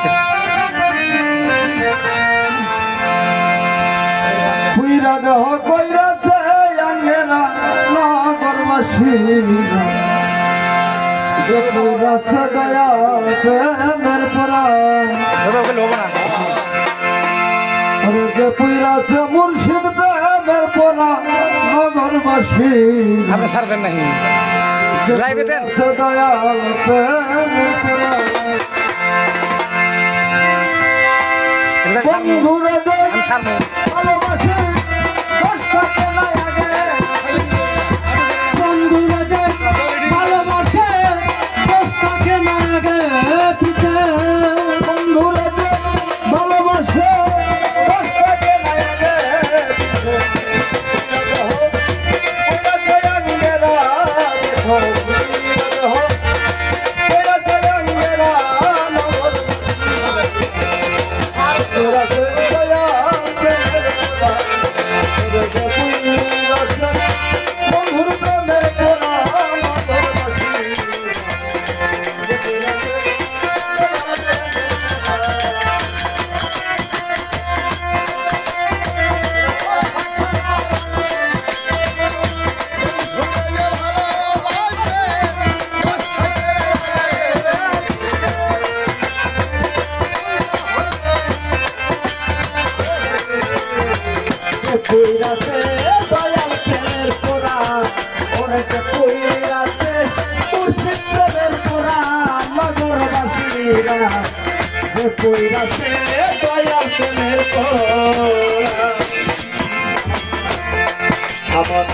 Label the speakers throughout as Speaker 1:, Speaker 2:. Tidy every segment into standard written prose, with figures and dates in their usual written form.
Speaker 1: আছে
Speaker 2: পুইরা দেহ কইরাছে আঙ্গেরা নগরবাসী যে পুইরাছে দয়া প্রেমের পরা আরে যে পুইরাছে মুর্শিদ প্রেমের পরা নগরবাসী
Speaker 1: আপনি ছাড়বেন নাকি লাইভে দেন
Speaker 2: দয়াল প্রেমের পরা বন্ধুরা
Speaker 1: আমি ছাড়বো
Speaker 2: ভালোবাসি কষ্টকে না আগে
Speaker 3: বন্ধুরা যে ভালোবাসে কষ্টকে না আগে পিছে
Speaker 2: বন্ধুরা যে ভালোবাসে কষ্টকে না আগে
Speaker 3: কইরাছে দয়াল প্রেমের পোড়া ওরেতে কইরাছে মুর্শিদ প্রেমের পোড়া নগরবাসীরা যে কইরাছে দয়াল প্রেমের পোড়া
Speaker 2: আমার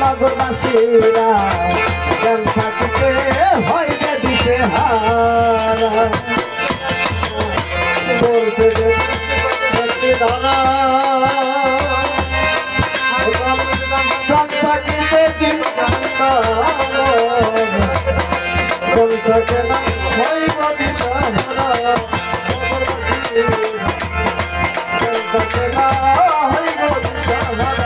Speaker 3: নগরবাসীরা জল থাকতে হয় দিতে হারা
Speaker 2: বলতে দানা সন্তানিতে চিন্তা বলতে না হইব দিশাহারা বলতে না হইব দিশাহারা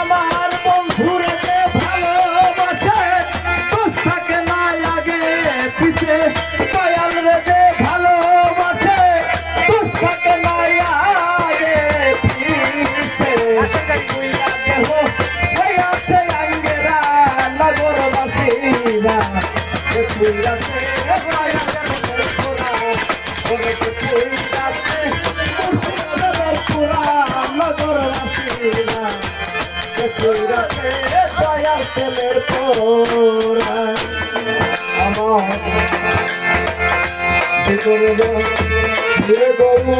Speaker 3: আমার বন্ধুরে যে ভালোবাসে দোষ থাকে না আগে পিছে দয়াল রে যে ভালোবাসে দোষ থাকে না আগে পিছে দেহ হইয়াছে আঙ্গেরা নগরবাসীরা কইরাছে দয়াল প্রেমের পোড়া
Speaker 2: আমার ভিতরে ধীরে গরু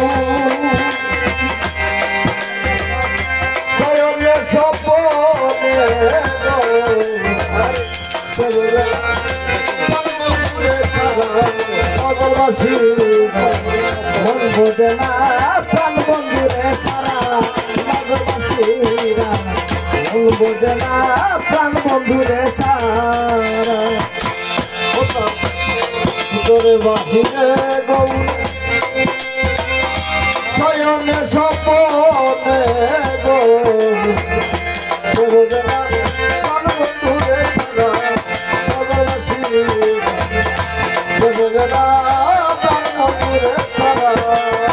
Speaker 2: স্বয়ংে স্বপনে নগরবাসী
Speaker 3: মন বোঝে না প্রাণ বন্ধুরে সারা নগরবাসীরা মন বোঝে না প্রাণ বন্ধুরে সারা
Speaker 2: ভিতরে বাহিরে গৌ স্বয়ংে স্বপনে গৌ Bye.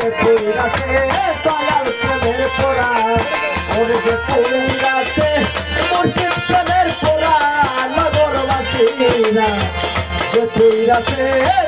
Speaker 3: যে পুরাতে দয়াল প্রেমের পোড়া ওরে যে পুরাতে মুর্শিদ প্রেমের পোড়া নগরবাসীরা যে পুরাতে